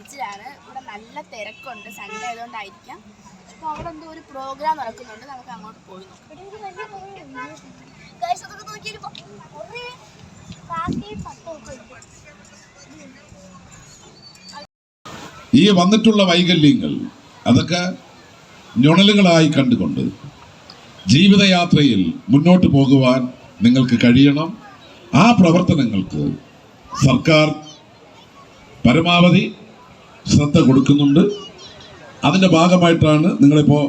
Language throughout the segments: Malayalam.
ബീച്ചിലാണ്. ഇവിടെ നല്ല തിരക്കുണ്ട്, സൺഡേ ആയതുകൊണ്ടായിരിക്കാം. അപ്പോൾ അവിടെ എന്തോ ഒരു പ്രോഗ്രാം നടക്കുന്നുണ്ട്, നമുക്ക് അങ്ങോട്ട് പോയി ഈ വന്നിട്ടുള്ള വൈകല്യങ്ങൾ അതൊക്കെ ഞൊണലുകളായി കണ്ടുകൊണ്ട് ജീവിതയാത്രയിൽ മുന്നോട്ട് പോകുവാൻ നിങ്ങൾക്ക് കഴിയണം. ആ പ്രവർത്തനങ്ങൾക്ക് സർക്കാർ പരമാവധി ശ്രദ്ധ കൊടുക്കുന്നുണ്ട്. അതിൻ്റെ ഭാഗമായിട്ടാണ് നിങ്ങളിപ്പോൾ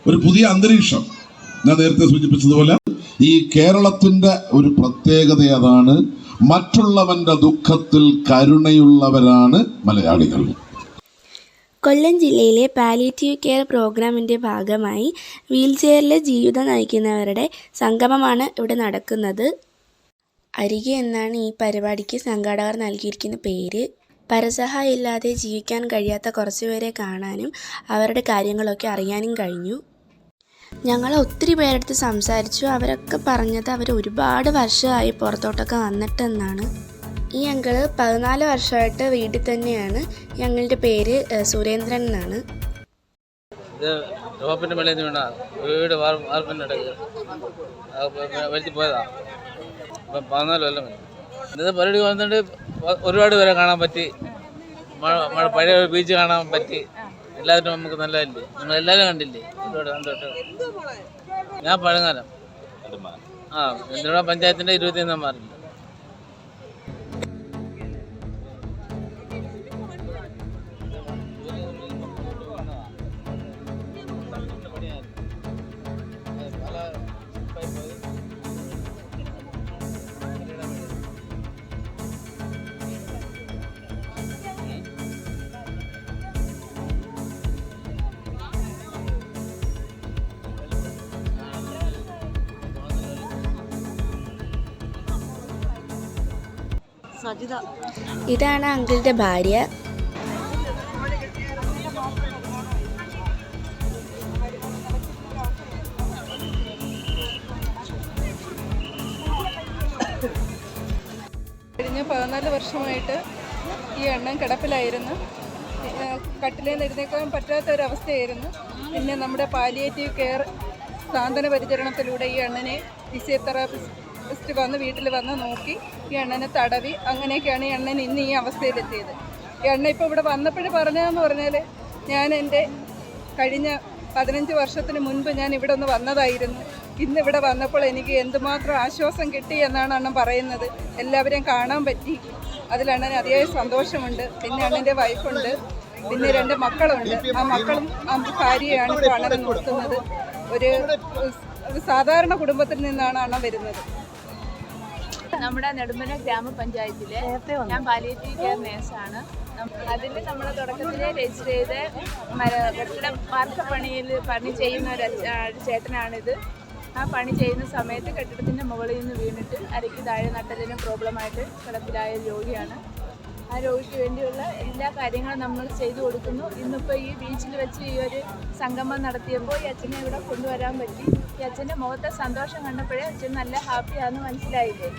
ഒരു പുതിയ അന്തരീക്ഷം, ഞാൻ നേരത്തെ സൂചിപ്പിച്ചതുപോലെ ഈ കേരളത്തിൻ്റെ ഒരു പ്രത്യേകത അതാണ്, മറ്റുള്ളവൻ്റെ ദുഃഖത്തിൽ കരുണയുള്ളവരാണ് മലയാളികൾ. കൊല്ലം ജില്ലയിലെ പാലിയേറ്റീവ് കെയർ പ്രോഗ്രാമിൻ്റെ ഭാഗമായി വീൽചെയറിൽ ജീവിതം നയിക്കുന്നവരുടെ സംഗമമാണ് ഇവിടെ നടക്കുന്നത്. അരികെ എന്നാണ് ഈ പരിപാടിക്ക് സംഘാടകർ നൽകിയിരിക്കുന്ന പേര്. പരസഹായം ഇല്ലാതെ ജീവിക്കാൻ കഴിയാത്ത കുറച്ചുപേരെ കാണാനും അവരുടെ കാര്യങ്ങളൊക്കെ അറിയാനും കഴിഞ്ഞു. ഞങ്ങൾ ഒത്തിരി പേരെടുത്ത് സംസാരിച്ചു. അവരൊക്കെ പറഞ്ഞത് അവർ ഒരുപാട് വർഷമായി പുറത്തോട്ടൊക്കെ വന്നിട്ടെന്നാണ്. ഈ അങ്കിള് 14 വർഷമായിട്ട് വീട്ടിൽ തന്നെയാണ്. ഞങ്ങളുടെ പേര് സുരേന്ദ്രൻ എന്നാണ്. വീട് വലിച്ചു പോയതാ. 14 കൊല്ലം ഇന്നത്തെ പരിപാടി വന്നിട്ട് ഒരുപാട് പേരെ കാണാൻ പറ്റി. പഴയ ബീച്ച് കാണാൻ പറ്റി. എല്ലാവരും നമുക്ക് നല്ലതല്ലേ, നിങ്ങളെല്ലാവരും കണ്ടില്ലേ? ഒരുപാട് സന്തോഷം. ഞാൻ പഴങ്ങാലം എന്തിനാ പഞ്ചായത്തിൻ്റെ 21 മാറില്ല. ഇതാണ് അങ്കിളുടെ ഭാര്യ. കഴിഞ്ഞ 14 വർഷമായിട്ട് ഈ അണ്ണൻ കിടപ്പിലായിരുന്നു. കട്ടിലിൽ നിന്ന് എഴുന്നേക്കാൻ പറ്റാത്തൊരവസ്ഥയായിരുന്നു. പിന്നെ നമ്മുടെ പാലിയേറ്റീവ് കെയർ സാന്ത്വന പരിചരണത്തിലൂടെ ഈ അണ്ണനെ ഫിസിയോതെറാപ്പിസ്റ്റ് വന്ന് വീട്ടിൽ വന്ന് നോക്കി ഈ അണ്ണനെ തടവി, അങ്ങനെയൊക്കെയാണ് ഈ അണ്ണൻ ഇന്ന് ഈ അവസ്ഥയിലെത്തിയത്. ഈ അണ്ണൻ ഇപ്പോൾ ഇവിടെ വന്നപ്പോഴും പറഞ്ഞതെന്ന് പറഞ്ഞാൽ, ഞാൻ എൻ്റെ കഴിഞ്ഞ 15 വർഷത്തിന് മുൻപ് ഞാൻ ഇവിടെ ഒന്ന് വന്നതായിരുന്നു. ഇന്നിവിടെ വന്നപ്പോൾ എനിക്ക് എന്തുമാത്രം ആശ്വാസം കിട്ടി എന്നാണ് അണ്ണൻ പറയുന്നത്. എല്ലാവരെയും കാണാൻ പറ്റി, അതിൽ അണ്ണന് അതിയായ സന്തോഷമുണ്ട്. പിന്നെ അണ്ണൻ്റെ വൈഫുണ്ട്, പിന്നെ 2 മക്കളുണ്ട്. ആ മക്കളും ആ ഭാര്യയാണ് ഇപ്പോൾ അണ്ണനെ നോക്കുന്നത്. ഒരു സാധാരണ കുടുംബത്തിൽ നിന്നാണ് അണ്ണൻ വരുന്നത്. നമ്മുടെ നെടുമ്പന ഗ്രാമപഞ്ചായത്തിലെ ഞാൻ പാലിയേറ്റീവ് കെയർ നേഴ്സാണ്. അതിൽ നമ്മൾ തുടക്കത്തിൽ രജിസ്റ്റർ ചെയ്ത് കെട്ടിടം പണി ചെയ്യുന്ന ഒരു ചേട്ടനാണിത്. ആ പണി ചെയ്യുന്ന സമയത്ത് കെട്ടിടത്തിൻ്റെ മുകളിൽ നിന്ന് വീണിട്ട് അരയ്ക്ക് താഴെ നട്ടലിന് പ്രോബ്ലമായിട്ട് കിടപ്പിലായ രോഗിയാണ്. ആ രോഗിക്ക് വേണ്ടിയുള്ള എല്ലാ കാര്യങ്ങളും നമ്മൾ ചെയ്തു കൊടുക്കുന്നു. ഇന്നിപ്പോൾ ഈ ബീച്ചിൽ വെച്ച് ഈ ഒരു സംഗമം നടത്തിയപ്പോൾ ഈ അച്ഛനെ ഇവിടെ കൊണ്ടുവരാൻ പറ്റി. ഈ അച്ഛൻ്റെ മുഖത്തെ സന്തോഷം കണ്ടപ്പോഴേ അച്ഛൻ നല്ല ഹാപ്പിയാണെന്ന് മനസ്സിലായില്ലേ.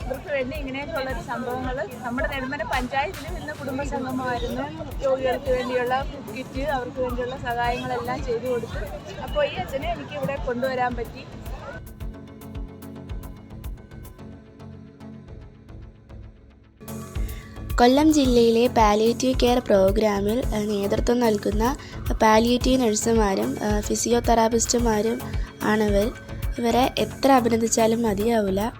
ഇവർക്ക് വേണ്ടി ഇങ്ങനെയൊക്കെയുള്ളൊരു സംഭവങ്ങൾ നമ്മുടെ നെടുമ്പന പഞ്ചായത്തിലും ഇന്ന് കുടുംബസംഗമമായിരുന്നു. രോഗികൾക്ക് വേണ്ടിയുള്ള കിറ്റ്, അവർക്ക് വേണ്ടിയുള്ള സഹായങ്ങളെല്ലാം ചെയ്തു കൊടുത്തു. അപ്പോൾ ഈ അച്ഛനെ എനിക്ക് ഇവിടെ കൊണ്ടുവരാൻ പറ്റി. കൊല്ലം ജില്ലയിലെ പാലിയേറ്റീവ് കെയർ പ്രോഗ്രാമിൽ നേതൃത്വം നൽകുന്ന പാലിയേറ്റീവ് നഴ്സുമാരും ഫിസിയോതെറാപ്പിസ്റ്റുമാരും ആണിവർ. ഇവരെ എത്ര അഭിനന്ദിച്ചാലും മതിയാവില്ല.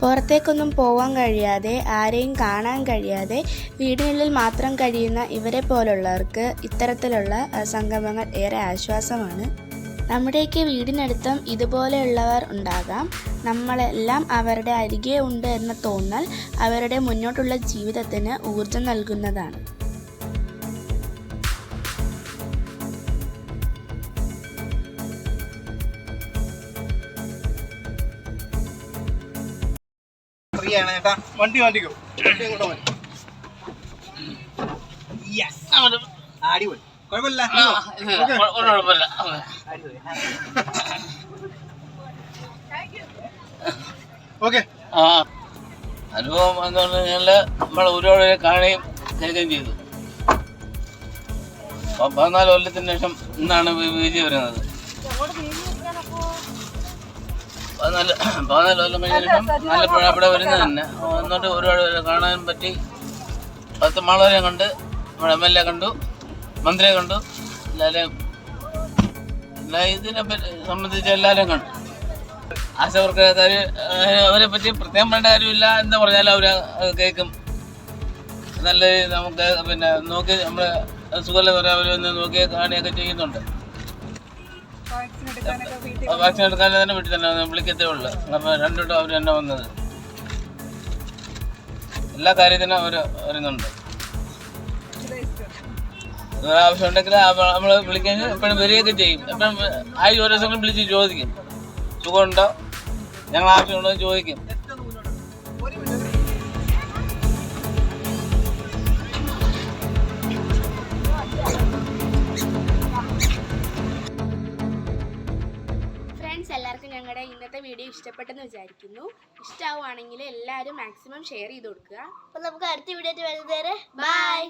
പുറത്തേക്കൊന്നും പോകാൻ കഴിയാതെ, ആരെയും കാണാൻ കഴിയാതെ വീടിനുള്ളിൽ മാത്രം കഴിയുന്ന ഇവരെ പോലുള്ളവർക്ക് ഇത്തരത്തിലുള്ള സംഗമങ്ങൾ ഏറെ ആശ്വാസമാണ്. നമ്മുടെയൊക്കെ വീടിനടുത്തും ഇതുപോലെയുള്ളവർ ഉണ്ടാകാം. നമ്മളെല്ലാം അവരുടെ അരികെ ഉണ്ട് എന്ന തോന്നൽ അവരുടെ മുന്നോട്ടുള്ള ജീവിതത്തിന് ഊർജം നൽകുന്നതാണ്. വണ്ടി മാറ്റിക്കോ. അടിപൊളി കുഴപ്പമില്ല കുഴപ്പമില്ല. ഓക്കെ ആ അനുഭവം എന്ന് പറഞ്ഞു കഴിഞ്ഞാൽ നമ്മൾ ഒരുപാട് പേരെ കാണുകയും കേൾക്കുകയും ചെയ്തു. 14 കൊല്ലത്തിന് ശേഷം ഇന്നാണ് വിജയം വരുന്നത്. 14 കൊല്ലം കഴിഞ്ഞ ശേഷം ആലപ്പുഴ അവിടെ വരുന്നത് തന്നെ എന്നിട്ട് ഒരുപാട് പേരെ കാണാൻ പറ്റി. 10 മാളവരെ കണ്ട്, നമ്മുടെ MLA കണ്ടു, മന്ത്രിയെ കണ്ടു, എല്ലാവരെയും ഇതിനെ സംബന്ധിച്ച് എല്ലാവരെയും കണ്ടു. ആശാവർക്കാർ അവരെ പറ്റി പ്രത്യേകം വേണ്ട കാര്യമില്ല. എന്താ പറഞ്ഞാലും അവർ കേൾക്കും. നല്ല നമുക്ക് പിന്നെ നോക്കി നമ്മളെ സുഖമില്ല പറയാൻ അവരൊന്ന് നോക്കി കാണുകയൊക്കെ ചെയ്യുന്നുണ്ട്. വാക്സിൻ എടുക്കാൻ തന്നെ വീട്ടിൽ തന്നെ വിളിക്കത്തേ ഉള്ളു. അപ്പം 2 വട്ടം അവർ തന്നെ വന്നത്. എല്ലാ കാര്യത്തിനും അവർ വരുന്നുണ്ട്. ആവശ്യമുണ്ടെങ്കിൽ നമ്മൾ വിളിക്കാൻ എപ്പോഴും വരികയൊക്കെ ചെയ്യും. എപ്പോഴും ഓരോ ദിവസങ്ങളും വിളിച്ച് ചോദിക്കും, സുഖമുണ്ടോ, ഞങ്ങൾ ആവശ്യമുണ്ടോ എന്ന് ചോദിക്കും. ഫ്രണ്ട്സ്, എല്ലാവർക്കും ഞങ്ങളുടെ ഇന്നത്തെ വീഡിയോ ഇഷ്ടപ്പെട്ടെന്ന് വിചാരിക്കുന്നു. ഇഷ്ടമാവുകയാണെങ്കിൽ എല്ലാവരും മാക്സിമം ഷെയർ ചെയ്ത് കൊടുക്കുക. അപ്പോൾ നമുക്ക് അടുത്ത വീഡിയോ വരുന്നേരെ ബൈ.